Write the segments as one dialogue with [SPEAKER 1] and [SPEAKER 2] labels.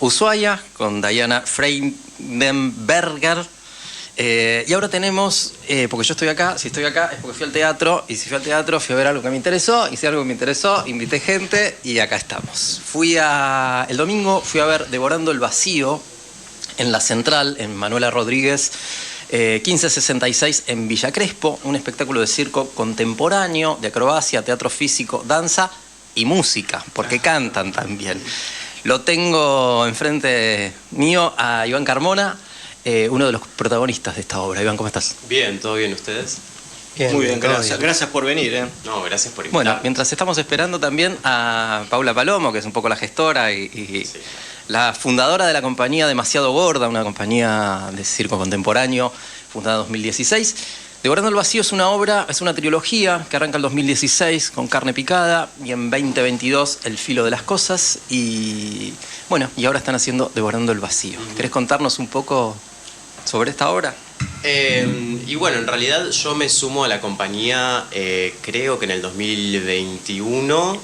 [SPEAKER 1] Ushuaia con Diana Freidenberger. Y ahora tenemos, porque yo estoy acá, si estoy acá es porque fui al teatro, y si fui al teatro fui a ver algo que me interesó, hice algo que me interesó, invité gente y acá estamos. El domingo fui a ver Devorando el Vacío en La Central, en Manuela Rodríguez, 1566 en Villa Crespo, un espectáculo de circo contemporáneo, de acrobacia, teatro físico, danza y música, porque cantan también. Lo tengo enfrente mío a Iván Carmona, uno de los protagonistas de esta obra. Iván, ¿cómo estás?
[SPEAKER 2] Bien, ¿todo bien ustedes?
[SPEAKER 3] Bien, muy bien, gracias. Gracias por venir.
[SPEAKER 2] No, gracias por invitar.
[SPEAKER 1] Bueno, mientras estamos esperando también a Paula Palomo, que es un poco la gestora y sí, la fundadora de la compañía Demasiado Gorda, una compañía de circo contemporáneo fundada en 2016. Devorando el Vacío es una obra, es una trilogía que arranca en 2016 con Carne Picada y en 2022 El Filo de las Cosas y bueno, y ahora están haciendo Devorando el Vacío. ¿Querés contarnos un poco sobre esta obra?
[SPEAKER 2] Y bueno, en realidad yo me sumo a la compañía, creo que en el 2021,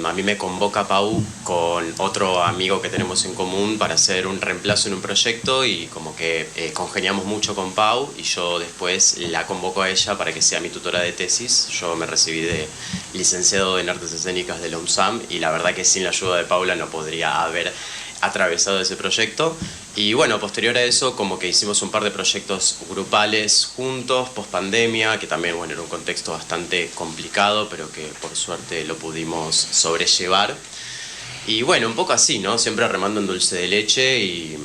[SPEAKER 2] a mí me convoca Pau con otro amigo que tenemos en común para hacer un reemplazo en un proyecto y como que congeniamos mucho con Pau y yo después la convoco a ella para que sea mi tutora de tesis. Yo me recibí de licenciado en Artes Escénicas de la UNSAM y la verdad que sin la ayuda de Paula no podría haber atravesado ese proyecto. Y bueno, posterior a eso como que hicimos un par de proyectos grupales juntos, post pandemia, que también bueno, era un contexto bastante complicado, pero que por suerte lo pudimos sobrellevar. Y bueno, un poco así, ¿no? Siempre remando en dulce de leche y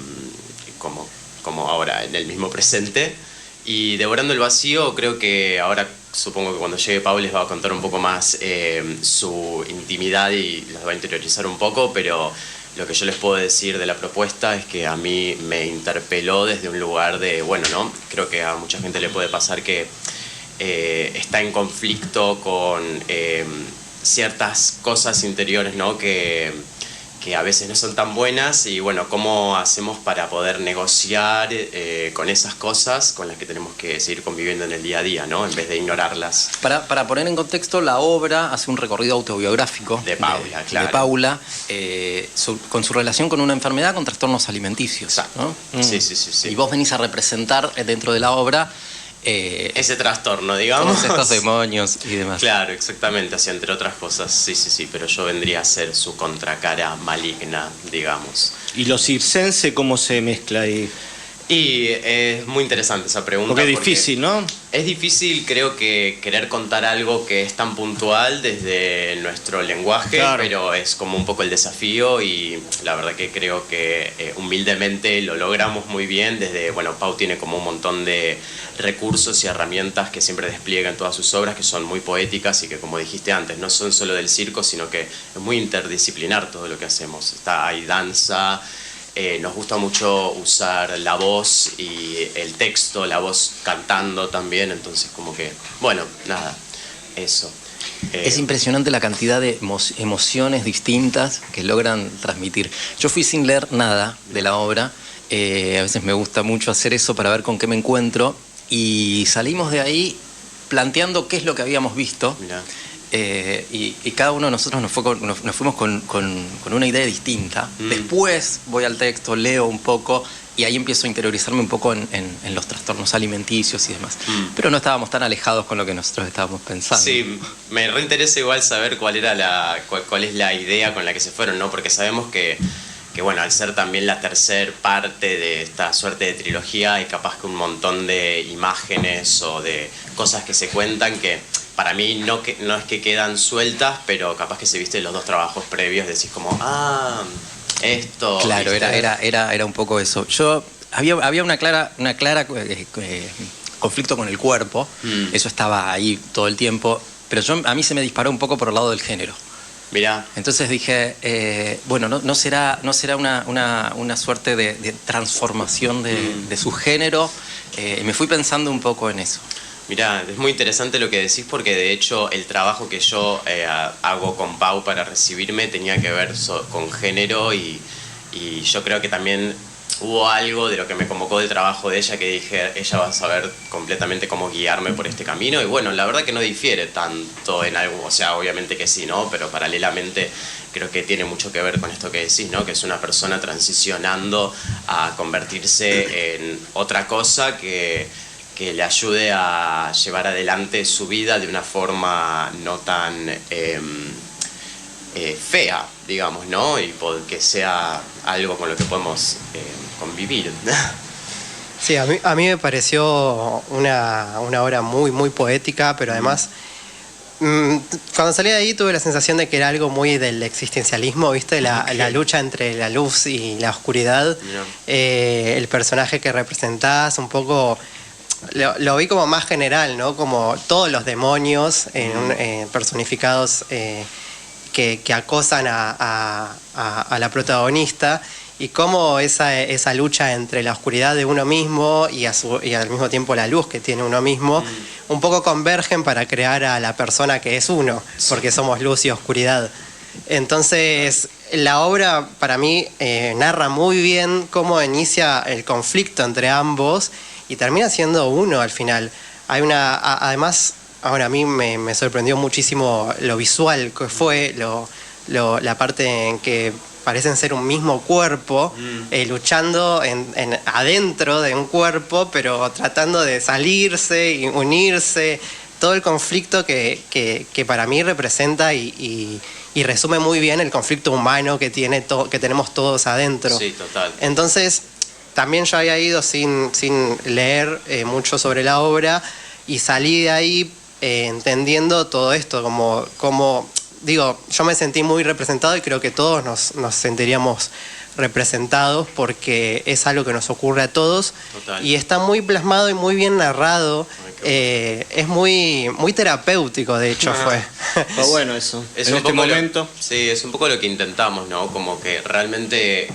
[SPEAKER 2] como ahora en el mismo presente. Y Devorando el Vacío, creo que ahora supongo que cuando llegue Pau les va a contar un poco más su intimidad y las va a interiorizar un poco, pero lo que yo les puedo decir de la propuesta es que a mí me interpeló desde un lugar de, bueno, ¿no? Creo que a mucha gente le puede pasar que está en conflicto con ciertas cosas interiores, ¿no? Que a veces no son tan buenas y bueno, ¿cómo hacemos para poder negociar con esas cosas con las que tenemos que seguir conviviendo en el día a día, ¿no? En vez de ignorarlas.
[SPEAKER 1] Para poner en contexto, la obra hace un recorrido autobiográfico
[SPEAKER 2] de Paula, claro.
[SPEAKER 1] De Paula, con su relación con una enfermedad, con trastornos alimenticios, ¿no?
[SPEAKER 2] Sí.
[SPEAKER 1] Y vos venís a representar dentro de la obra
[SPEAKER 2] ese trastorno, digamos.
[SPEAKER 1] Estos demonios y demás.
[SPEAKER 2] Claro, exactamente, así entre otras cosas, sí, pero yo vendría a ser su contracara maligna, digamos.
[SPEAKER 3] ¿Y lo circense cómo se mezcla ahí?
[SPEAKER 2] Y es muy interesante esa pregunta.
[SPEAKER 3] Porque es difícil, ¿no?
[SPEAKER 2] Es difícil, creo que querer contar algo que es tan puntual desde nuestro lenguaje, claro. Pero es como un poco el desafío y la verdad que creo que humildemente lo logramos muy bien. Desde, bueno, Pau tiene como un montón de recursos y herramientas que siempre despliega en todas sus obras, que son muy poéticas y que, como dijiste antes, no son solo del circo, sino que es muy interdisciplinar todo lo que hacemos. Hay danza. Nos gusta mucho usar la voz y el texto, la voz cantando también, entonces como que, bueno, nada, eso.
[SPEAKER 1] Es impresionante la cantidad de emociones distintas que logran transmitir. Yo fui sin leer nada de la obra, a veces me gusta mucho hacer eso para ver con qué me encuentro, y salimos de ahí planteando qué es lo que habíamos visto.
[SPEAKER 2] Mirá.
[SPEAKER 1] Y cada uno de nosotros nos fuimos con una idea distinta. Después voy al texto, leo un poco y ahí empiezo a interiorizarme un poco en los trastornos alimenticios y demás. Pero no estábamos tan alejados con lo que nosotros estábamos pensando.
[SPEAKER 2] Sí, me reinteresa igual saber cuál es la idea con la que se fueron, ¿no? Porque sabemos que bueno, al ser también la tercer parte de esta suerte de trilogía, hay capaz que un montón de imágenes o de cosas que se cuentan que para mí no es que quedan sueltas, pero capaz que se viste los dos trabajos previos, decís como, esto...
[SPEAKER 1] Claro, era un poco eso. Había una clara conflicto con el cuerpo, eso estaba ahí todo el tiempo, pero a mí se me disparó un poco por el lado del género.
[SPEAKER 2] Mirá.
[SPEAKER 1] Entonces dije, bueno, no será una suerte de transformación de su género. Me fui pensando un poco en eso.
[SPEAKER 2] Mirá, es muy interesante lo que decís porque de hecho el trabajo que yo hago con Pau para recibirme tenía que ver con género y yo creo que también hubo algo de lo que me convocó del trabajo de ella que dije, ella va a saber completamente cómo guiarme por este camino y bueno, la verdad que no difiere tanto en algo, o sea, obviamente que sí, ¿no? Pero paralelamente creo que tiene mucho que ver con esto que decís, ¿no? Que es una persona transicionando a convertirse en otra cosa que le ayude a llevar adelante su vida de una forma no tan fea, digamos, ¿no? Y que sea algo con lo que podemos convivir.
[SPEAKER 4] Sí, a mí me pareció una obra muy, muy poética, pero además, cuando salí de ahí tuve la sensación de que era algo muy del existencialismo, ¿viste? La lucha entre la luz y la oscuridad. El personaje que representás, un poco... Lo vi como más general, ¿no? Como todos los demonios personificados que acosan a la protagonista, y cómo esa lucha entre la oscuridad de uno mismo y al mismo tiempo la luz que tiene uno mismo, un poco convergen para crear a la persona que es uno, porque somos luz y oscuridad. Entonces, la obra para mí narra muy bien cómo inicia el conflicto entre ambos y termina siendo uno al final. Además, ahora a mí me sorprendió muchísimo lo visual que fue, la parte en que parecen ser un mismo cuerpo, luchando adentro de un cuerpo, pero tratando de salirse y unirse. Todo el conflicto que para mí representa y resume muy bien el conflicto humano que tenemos todos adentro.
[SPEAKER 2] Sí, total.
[SPEAKER 4] Entonces, también yo había ido sin leer mucho sobre la obra y salí de ahí entendiendo todo esto, como digo, yo me sentí muy representado y creo que todos nos sentiríamos representados porque es algo que nos ocurre a todos.
[SPEAKER 2] Total.
[SPEAKER 4] Y está muy plasmado y muy bien narrado. Es muy, muy terapéutico, de hecho. Fue
[SPEAKER 3] bueno eso.
[SPEAKER 2] Es
[SPEAKER 3] en
[SPEAKER 2] un
[SPEAKER 3] este
[SPEAKER 2] poco
[SPEAKER 3] momento.
[SPEAKER 2] Sí, es un poco lo que intentamos, ¿no? Como que realmente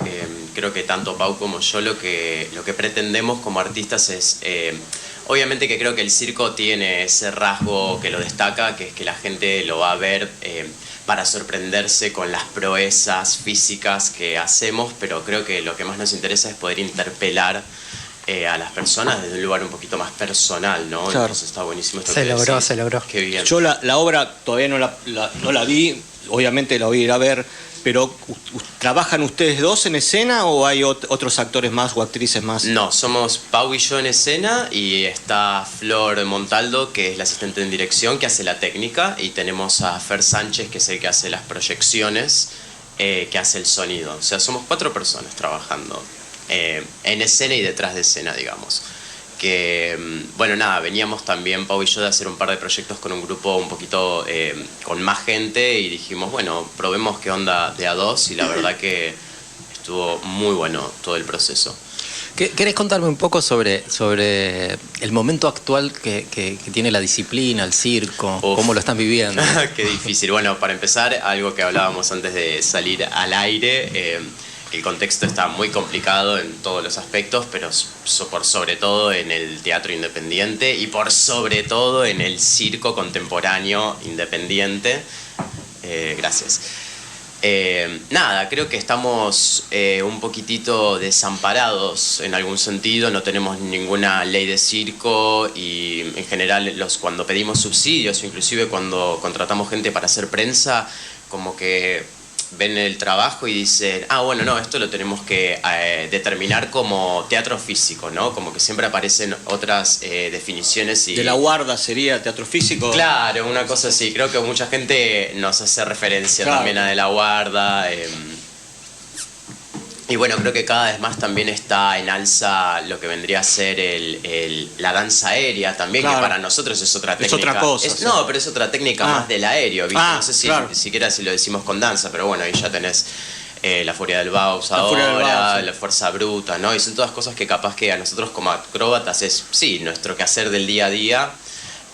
[SPEAKER 2] creo que tanto Pau como yo lo que pretendemos como artistas es... obviamente que creo que el circo tiene ese rasgo que lo destaca, que es que la gente lo va a ver para sorprenderse con las proezas físicas que hacemos, pero creo que lo que más nos interesa es poder interpelar a las personas desde un lugar un poquito más personal, ¿no?
[SPEAKER 3] Claro.
[SPEAKER 2] Entonces está buenísimo esto
[SPEAKER 4] Se
[SPEAKER 2] que
[SPEAKER 4] logró,
[SPEAKER 2] decís.
[SPEAKER 4] se logró.
[SPEAKER 2] Qué bien.
[SPEAKER 3] Yo la obra todavía no la vi, obviamente la voy a ir a ver, pero ¿trabajan ustedes dos en escena o hay otros actores más o actrices más?
[SPEAKER 2] No, somos Pau y yo en escena y está Flor Montaldo, que es la asistente en dirección, que hace la técnica, y tenemos a Fer Sánchez, que es el que hace las proyecciones, que hace el sonido. O sea, somos 4 personas trabajando en escena y detrás de escena, digamos. Que, bueno, nada, veníamos también, Pau y yo, de hacer un par de proyectos con un grupo un poquito con más gente y dijimos, bueno, probemos qué onda de a dos, y la verdad que estuvo muy bueno todo el proceso.
[SPEAKER 1] ¿Querés contarme un poco sobre el momento actual que tiene la disciplina, el circo?
[SPEAKER 2] Uf.
[SPEAKER 1] ¿Cómo lo están viviendo?
[SPEAKER 2] Qué difícil. Bueno, para empezar, algo que hablábamos antes de salir al aire, el contexto está muy complicado en todos los aspectos, pero por sobre todo en el teatro independiente y por sobre todo en el circo contemporáneo independiente. Gracias. Nada, creo que estamos un poquitito desamparados en algún sentido, no tenemos ninguna ley de circo y en general cuando pedimos subsidios, inclusive cuando contratamos gente para hacer prensa, como que ven el trabajo y dicen, bueno, no, esto lo tenemos que determinar como teatro físico, ¿no? Como que siempre aparecen otras definiciones.
[SPEAKER 3] ¿De la Guarda sería teatro físico?
[SPEAKER 2] Claro, una cosa así. Creo que mucha gente nos hace referencia también a De la Guarda. Y bueno, creo que cada vez más también está en alza lo que vendría a ser la danza aérea también, que para nosotros es otra técnica.
[SPEAKER 3] Es otra cosa. Sí.
[SPEAKER 2] No, pero es otra técnica más del aéreo, ¿viste? No sé siquiera si lo decimos con danza, pero bueno, ahí ya tenés la Furia del Baus ahora, la Fuerza Bruta, ¿no? Y son todas cosas que capaz que a nosotros como acróbatas es, sí, nuestro quehacer del día a día,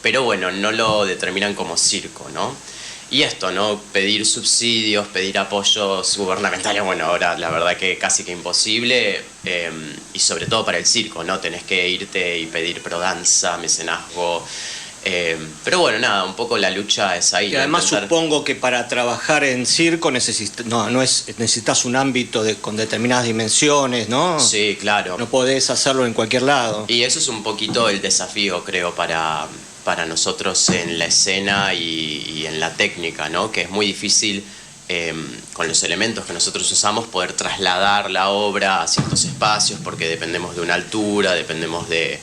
[SPEAKER 2] pero bueno, no lo determinan como circo, ¿no? Y esto, ¿no? Pedir subsidios, pedir apoyos gubernamentales, bueno, ahora la verdad que casi que imposible, y sobre todo para el circo, ¿no? Tenés que irte y pedir prodanza, mecenazgo, pero bueno, nada, un poco la lucha es ahí.
[SPEAKER 3] Y además supongo que para trabajar en circo necesitas un ámbito con determinadas dimensiones, ¿no?
[SPEAKER 2] Sí, claro.
[SPEAKER 3] No podés hacerlo en cualquier lado.
[SPEAKER 2] Y eso es un poquito el desafío, creo, para nosotros en la escena y en la técnica, ¿no? Que es muy difícil con los elementos que nosotros usamos, poder trasladar la obra a ciertos espacios, porque dependemos de una altura, dependemos de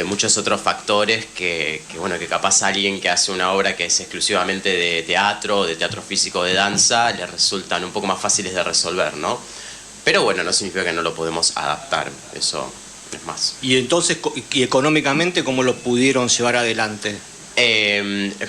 [SPEAKER 2] muchos otros factores que capaz alguien que hace una obra que es exclusivamente de teatro físico, de danza, le resultan un poco más fáciles de resolver, ¿no? Pero bueno, no significa que no lo podemos adaptar, eso es más.
[SPEAKER 3] Y entonces, y económicamente, ¿cómo lo pudieron llevar adelante?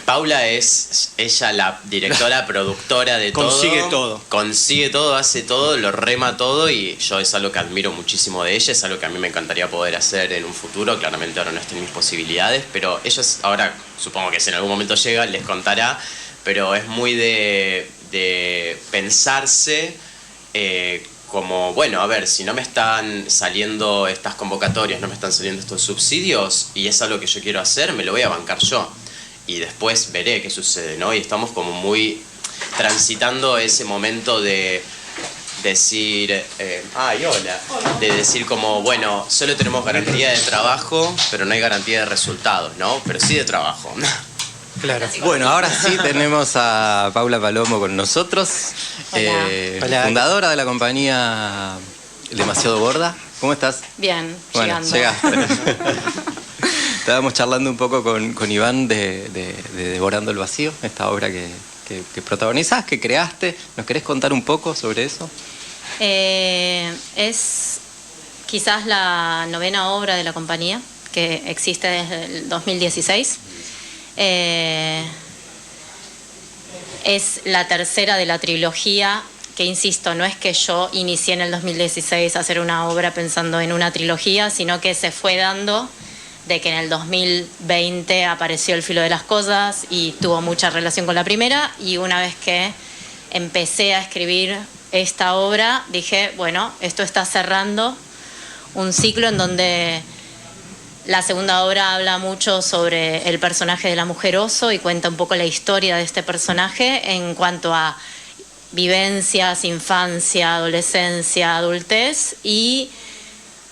[SPEAKER 2] Paula es ella la directora, productora de todo. Consigue todo, hace todo, lo rema todo, y yo es algo que admiro muchísimo de ella, es algo que a mí me encantaría poder hacer en un futuro. Claramente ahora no estoy en mis posibilidades, pero ella ahora, supongo que si en algún momento llega, les contará, pero es muy de pensarse como, bueno, a ver, si no me están saliendo estas convocatorias, no me están saliendo estos subsidios, y es algo que yo quiero hacer, me lo voy a bancar yo. Y después veré qué sucede, ¿no? Y estamos como muy transitando ese momento de decir, hola, de decir como, bueno, solo tenemos garantía de trabajo, pero no hay garantía de resultados, ¿no? Pero sí de trabajo.
[SPEAKER 1] Claro. Bueno, ahora sí tenemos a Paula Palomo con nosotros,
[SPEAKER 4] Hola.
[SPEAKER 1] Fundadora de la compañía Demasiado Gorda. ¿Cómo estás?
[SPEAKER 5] Bien,
[SPEAKER 1] Bueno,
[SPEAKER 5] llegando.
[SPEAKER 1] llegaste. Estábamos charlando un poco con Iván de Devorando el Vacío, esta obra que protagonizás, que creaste. ¿Nos querés contar un poco sobre eso?
[SPEAKER 5] Es quizás la 9ª obra de la compañía, que existe desde el 2016. Es la tercera de la trilogía, que insisto, no es que yo inicié en el 2016 a hacer una obra pensando en una trilogía, sino que se fue dando de que en el 2020 apareció El filo de las cosas y tuvo mucha relación con la primera, y una vez que empecé a escribir esta obra dije, bueno, esto está cerrando un ciclo en donde la segunda obra habla mucho sobre el personaje de la mujer oso y cuenta un poco la historia de este personaje en cuanto a vivencias, infancia, adolescencia, adultez, y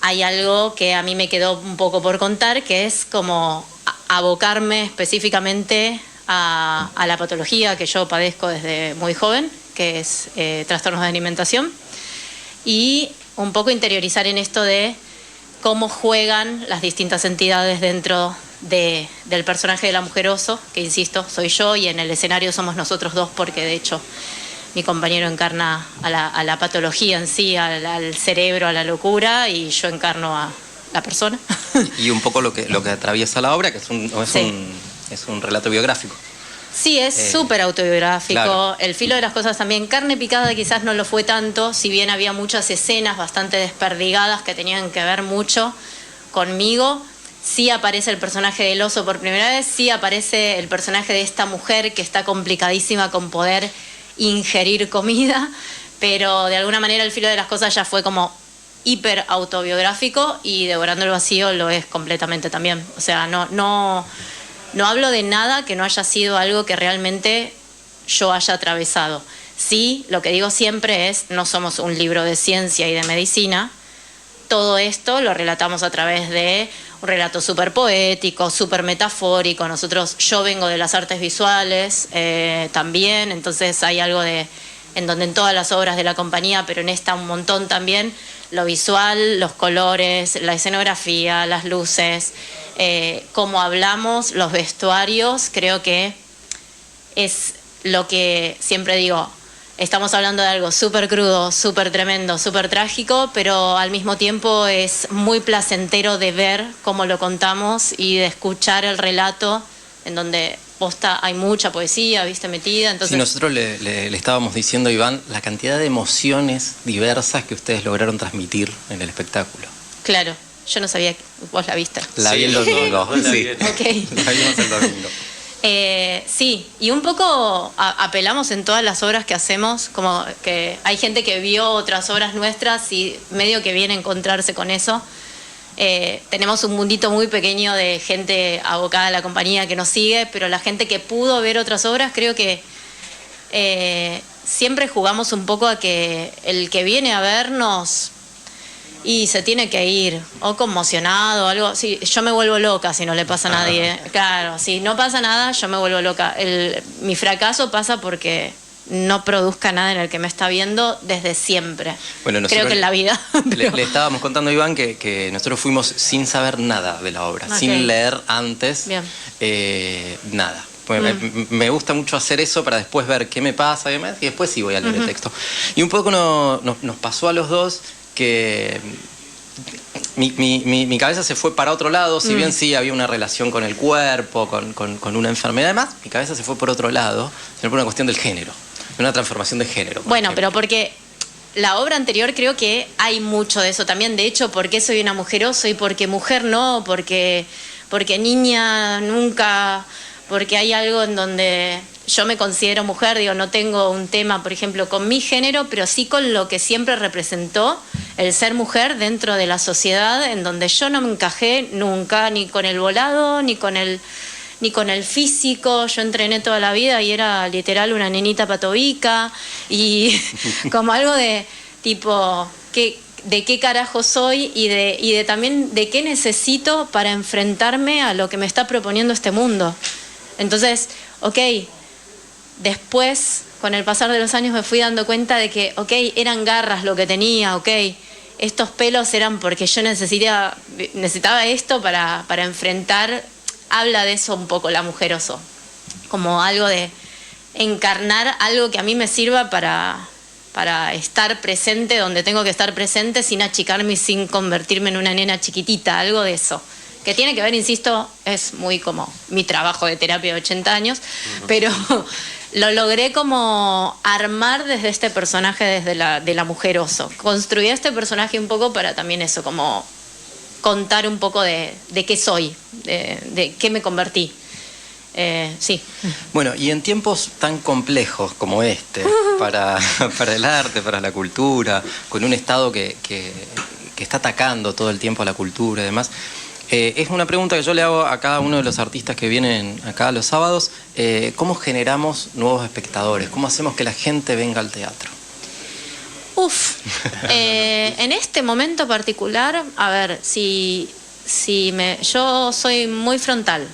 [SPEAKER 5] hay algo que a mí me quedó un poco por contar, que es como abocarme específicamente a la patología que yo padezco desde muy joven, que es trastornos de alimentación, y un poco interiorizar en esto de cómo juegan las distintas entidades dentro del personaje de la mujer oso, que insisto, soy yo, y en el escenario somos nosotros dos, porque de hecho mi compañero encarna a la patología en sí, al cerebro, a la locura, y yo encarno a la persona.
[SPEAKER 1] Y un poco lo que atraviesa la obra, que es un relato biográfico.
[SPEAKER 5] Sí, es súper autobiográfico.
[SPEAKER 1] Claro.
[SPEAKER 5] El filo de las cosas también. Carne picada quizás no lo fue tanto, si bien había muchas escenas bastante desperdigadas que tenían que ver mucho conmigo. Sí aparece el personaje del oso por primera vez, sí aparece el personaje de esta mujer que está complicadísima con poder ingerir comida, pero de alguna manera el filo de las cosas ya fue como hiper autobiográfico, y Devorando el Vacío lo es completamente también. O sea, no hablo de nada que no haya sido algo que realmente yo haya atravesado. Sí, lo que digo siempre es, no somos un libro de ciencia y de medicina. Todo esto lo relatamos a través de un relato súper poético, súper metafórico. Yo vengo de las artes visuales también, entonces hay algo en donde en todas las obras de la compañía, pero en esta un montón también, lo visual, los colores, la escenografía, las luces, cómo hablamos, los vestuarios, creo que es lo que siempre digo. Estamos hablando de algo súper crudo, súper tremendo, súper trágico, pero al mismo tiempo es muy placentero de ver cómo lo contamos y de escuchar el relato, en donde posta hay mucha poesía, viste, metida. Entonces,
[SPEAKER 1] sí, nosotros le estábamos diciendo a Iván la cantidad de emociones diversas que ustedes lograron transmitir en el espectáculo.
[SPEAKER 5] Claro, yo no sabía que vos la viste.
[SPEAKER 1] La vi el domingo. Sí.
[SPEAKER 5] Ok.
[SPEAKER 1] La vimos el domingo.
[SPEAKER 5] Sí, y un poco apelamos en todas las obras que hacemos, como que hay gente que vio otras obras nuestras y medio que viene a encontrarse con eso. Tenemos un mundito muy pequeño de gente abocada a la compañía que nos sigue, pero la gente que pudo ver otras obras, creo que siempre jugamos un poco a que el que viene a vernos y se tiene que ir o conmocionado o algo. Sí, yo me vuelvo loca si no le pasa a nadie. Claro, si no pasa nada, yo me vuelvo loca. Mi fracaso pasa porque no produzca nada en el que me está viendo desde siempre.
[SPEAKER 1] Bueno,
[SPEAKER 5] creo que en la vida.
[SPEAKER 1] Le estábamos contando a Iván que nosotros fuimos sin saber nada de la obra,
[SPEAKER 5] Ok.
[SPEAKER 1] sin leer antes
[SPEAKER 5] Bien.
[SPEAKER 1] nada. Pues me gusta mucho hacer eso para después ver qué me pasa y demás, y después sí voy a leer el texto. Y un poco nos pasó a los dos que mi cabeza se fue para otro lado, si bien sí había una relación con el cuerpo, con una enfermedad, además, mi cabeza se fue por otro lado, sino por una cuestión del género, de una transformación de género.
[SPEAKER 5] Bueno,
[SPEAKER 1] ejemplo.
[SPEAKER 5] pero porque la obra anterior creo que hay mucho de eso también. De hecho, ¿por qué soy una mujeroso y por qué mujer no? Porque niña nunca, porque hay algo en donde yo me considero mujer, digo, no tengo un tema, por ejemplo, con mi género, pero sí con lo que siempre representó el ser mujer dentro de la sociedad, en donde yo no me encajé nunca, ni con el volado, ni con el físico. Yo entrené toda la vida y era literal una nenita patobica y como algo de tipo, de qué carajo soy y de también de qué necesito para enfrentarme a lo que me está proponiendo este mundo. Entonces, ok, después, con el pasar de los años me fui dando cuenta de que, ok, eran garras lo que tenía, ok, estos pelos eran porque yo necesitaba esto para enfrentar. Habla de eso un poco la Mujeroso, como algo de encarnar algo que a mí me sirva para estar presente donde tengo que estar presente sin achicarme y sin convertirme en una nena chiquitita, algo de eso. Que tiene que ver, insisto, es muy como mi trabajo de terapia de 80 años, pero lo logré como armar desde este personaje, desde de la Mujeroso. Construí este personaje un poco para también eso, como contar un poco de qué soy, de qué me convertí. Sí.
[SPEAKER 1] Bueno, y en tiempos tan complejos como este, para el arte, para la cultura, con un Estado que está atacando todo el tiempo a la cultura y demás, es una pregunta que yo le hago a cada uno de los artistas que vienen acá los sábados. ¿Cómo generamos nuevos espectadores? ¿Cómo hacemos que la gente venga al teatro?
[SPEAKER 5] En este momento particular, a ver, yo soy muy frontal.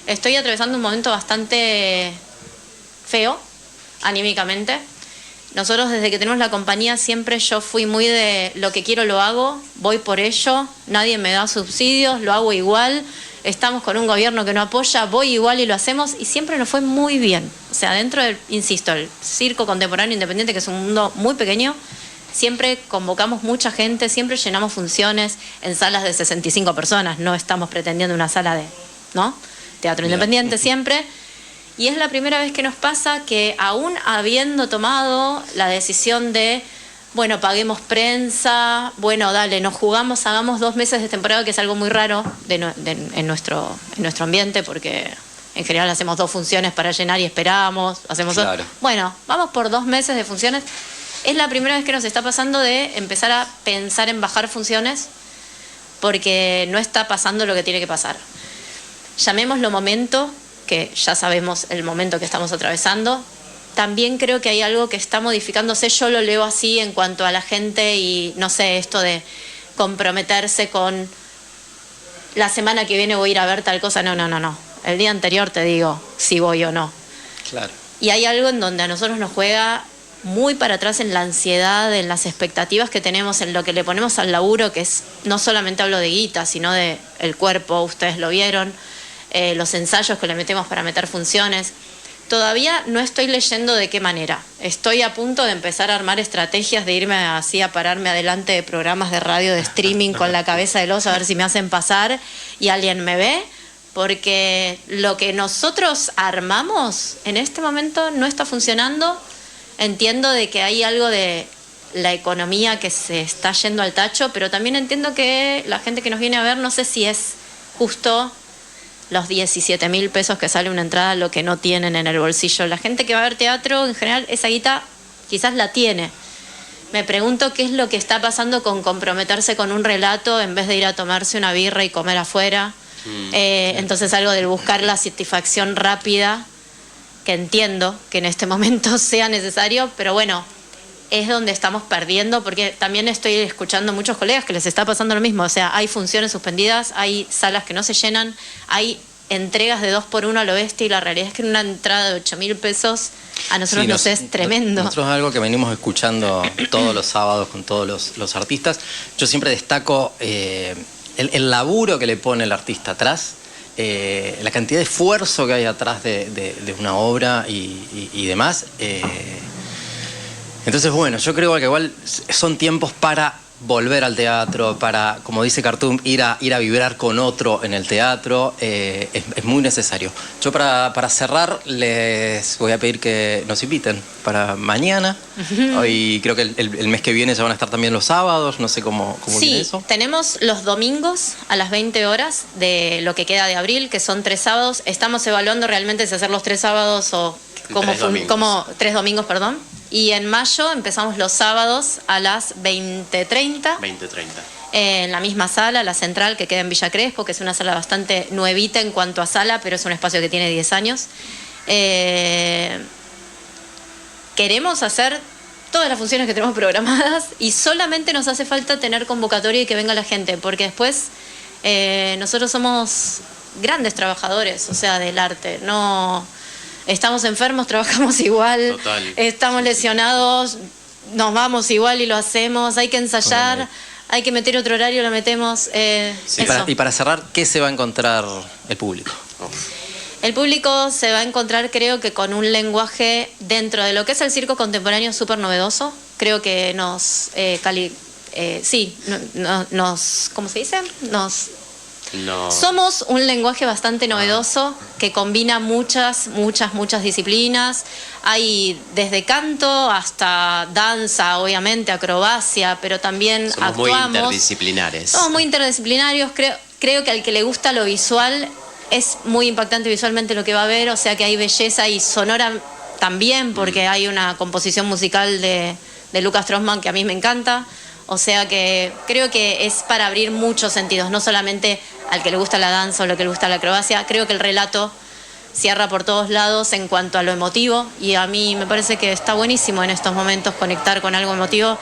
[SPEAKER 5] Estoy atravesando un momento bastante feo, anímicamente. Nosotros desde que tenemos la compañía siempre yo fui muy de lo que quiero lo hago, voy por ello, nadie me da subsidios, lo hago igual, estamos con un gobierno que no apoya, voy igual y lo hacemos, y siempre nos fue muy bien. O sea, dentro del, insisto, el circo contemporáneo independiente, que es un mundo muy pequeño, siempre convocamos mucha gente, siempre llenamos funciones en salas de 65 personas, no estamos pretendiendo una sala de, ¿no? Teatro independiente siempre. Y es la primera vez que nos pasa que, aún habiendo tomado la decisión de, bueno, paguemos prensa, bueno, dale, nos jugamos, hagamos 2 meses de temporada, que es algo muy raro en nuestro ambiente, porque en general hacemos 2 funciones para llenar y esperamos, hacemos
[SPEAKER 1] Claro.
[SPEAKER 5] Bueno, vamos por 2 meses de funciones. Es la primera vez que nos está pasando de empezar a pensar en bajar funciones, porque no está pasando lo que tiene que pasar. Llamémoslo momento, que ya sabemos el momento que estamos atravesando. También creo que hay algo que está modificándose, yo lo leo así en cuanto a la gente y, no sé, esto de comprometerse con la semana que viene voy a ir a ver tal cosa. No. El día anterior te digo si voy o no.
[SPEAKER 1] Claro.
[SPEAKER 5] Y hay algo en donde a nosotros nos juega muy para atrás en la ansiedad, en las expectativas que tenemos, en lo que le ponemos al laburo, que es, no solamente hablo de guita, sino de el cuerpo, ustedes lo vieron, los ensayos que le metemos para meter funciones. Todavía no estoy leyendo de qué manera. Estoy a punto de empezar a armar estrategias de irme así a pararme adelante de programas de radio, de streaming con la cabeza del oso, a ver si me hacen pasar y alguien me ve, porque lo que nosotros armamos en este momento no está funcionando. Entiendo de que hay algo de la economía que se está yendo al tacho, pero también entiendo que la gente que nos viene a ver, no sé si es justo los 17.000 pesos que sale una entrada lo que no tienen en el bolsillo. La gente que va a ver teatro, en general, esa guita quizás la tiene. Me pregunto qué es lo que está pasando con comprometerse con un relato en vez de ir a tomarse una birra y comer afuera. Entonces algo del buscar la satisfacción rápida, que entiendo que en este momento sea necesario, pero bueno, es donde estamos perdiendo, porque también estoy escuchando muchos colegas que les está pasando lo mismo. O sea, hay funciones suspendidas, hay salas que no se llenan, hay entregas de 2x1 a lo bestia y la realidad es que una entrada de 8.000 pesos a nosotros
[SPEAKER 1] Sí,
[SPEAKER 5] nos es tremendo.
[SPEAKER 1] Nosotros es algo que venimos escuchando todos los sábados con todos los artistas. Yo siempre destaco el laburo que le pone el artista atrás, la cantidad de esfuerzo que hay atrás de una obra y demás. Entonces, bueno, yo creo que igual son tiempos para volver al teatro, para, como dice Khartoum, ir a vibrar con otro en el teatro, es muy necesario. Yo para cerrar les voy a pedir que nos inviten para mañana. Hoy creo que el mes que viene ya van a estar también los sábados, no sé cómo viene eso.
[SPEAKER 5] Sí, tenemos los domingos a las 20 horas de lo que queda de abril, que son 3 sábados. Estamos evaluando realmente si hacer los 3 sábados o como 3 domingos, perdón. Y en mayo empezamos los sábados a las 20:30.
[SPEAKER 2] 20:30.
[SPEAKER 5] En la misma sala, la central, que queda en Villa Crespo, que es una sala bastante nuevita en cuanto a sala, pero es un espacio que tiene 10 años. Queremos hacer todas las funciones que tenemos programadas y solamente nos hace falta tener convocatoria y que venga la gente, porque después nosotros somos grandes trabajadores, o sea, del arte. No estamos enfermos, trabajamos igual.
[SPEAKER 2] Total.
[SPEAKER 5] Estamos lesionados, nos vamos igual y lo hacemos. Hay que ensayar,
[SPEAKER 1] Bueno.
[SPEAKER 5] hay que meter otro horario, lo metemos.
[SPEAKER 2] Sí.
[SPEAKER 5] Eso.
[SPEAKER 1] Y para cerrar, ¿qué se va a encontrar el público?
[SPEAKER 5] El público se va a encontrar, creo que con un lenguaje dentro de lo que es el circo contemporáneo súper novedoso. Creo que nos ¿cómo se dice?
[SPEAKER 2] No.
[SPEAKER 5] Somos un lenguaje bastante novedoso que combina muchas disciplinas. Hay desde canto hasta danza, obviamente, acrobacia, pero también
[SPEAKER 2] Somos muy
[SPEAKER 5] actuamos.
[SPEAKER 2] interdisciplinares.
[SPEAKER 5] Somos muy interdisciplinarios. Creo que al que le gusta lo visual es muy impactante visualmente lo que va a ver, o sea que hay belleza y sonora también, porque hay una composición musical de Lucas Trossmann que a mí me encanta. O sea que creo que es para abrir muchos sentidos, no solamente al que le gusta la danza o lo que le gusta la acrobacia. Creo que el relato cierra por todos lados en cuanto a lo emotivo y a mí me parece que está buenísimo en estos momentos conectar con algo emotivo.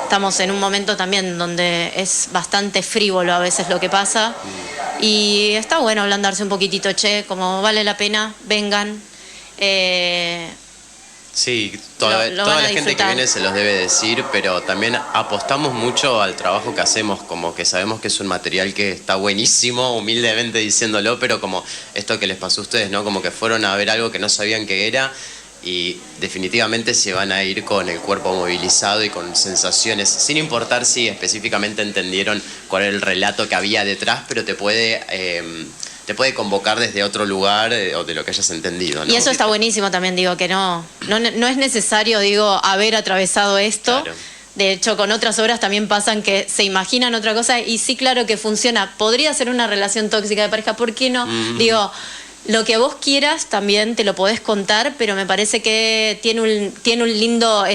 [SPEAKER 5] Estamos en un momento también donde es bastante frívolo a veces lo que pasa y está bueno ablandarse un poquitito, como vale la pena, vengan.
[SPEAKER 2] Sí, toda
[SPEAKER 5] Lo van
[SPEAKER 2] la
[SPEAKER 5] a
[SPEAKER 2] gente que
[SPEAKER 5] disfrutar.
[SPEAKER 2] viene se los debe decir, pero también apostamos mucho al trabajo que hacemos, como que sabemos que es un material que está buenísimo, humildemente diciéndolo, pero como esto que les pasó a ustedes, ¿no? Como que fueron a ver algo que no sabían que era y definitivamente se van a ir con el cuerpo movilizado y con sensaciones, sin importar si específicamente entendieron cuál era el relato que había detrás, pero te puede convocar desde otro lugar o de lo que hayas entendido, ¿no?
[SPEAKER 5] Y eso está buenísimo también, digo, que no es necesario, digo, haber atravesado esto.
[SPEAKER 2] Claro.
[SPEAKER 5] De hecho, con otras obras también pasan que se imaginan otra cosa y sí, claro que funciona. Podría ser una relación tóxica de pareja, ¿por qué no? Digo, lo que vos quieras también te lo podés contar, pero me parece que tiene un lindo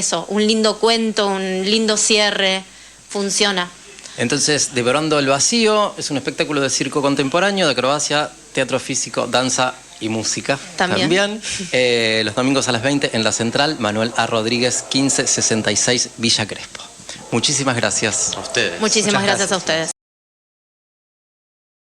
[SPEAKER 5] cuento, un lindo cierre, funciona.
[SPEAKER 1] Entonces, Devorando el Vacío es un espectáculo de circo contemporáneo, de acrobacia, teatro físico, danza y música.
[SPEAKER 5] También.
[SPEAKER 1] Los domingos a las 20 en la Central, Manuel A. Rodríguez, 1566 Villa Crespo. Muchísimas gracias.
[SPEAKER 2] A ustedes.
[SPEAKER 5] Muchísimas
[SPEAKER 1] Muchas
[SPEAKER 5] gracias a
[SPEAKER 1] gracias.
[SPEAKER 5] ustedes.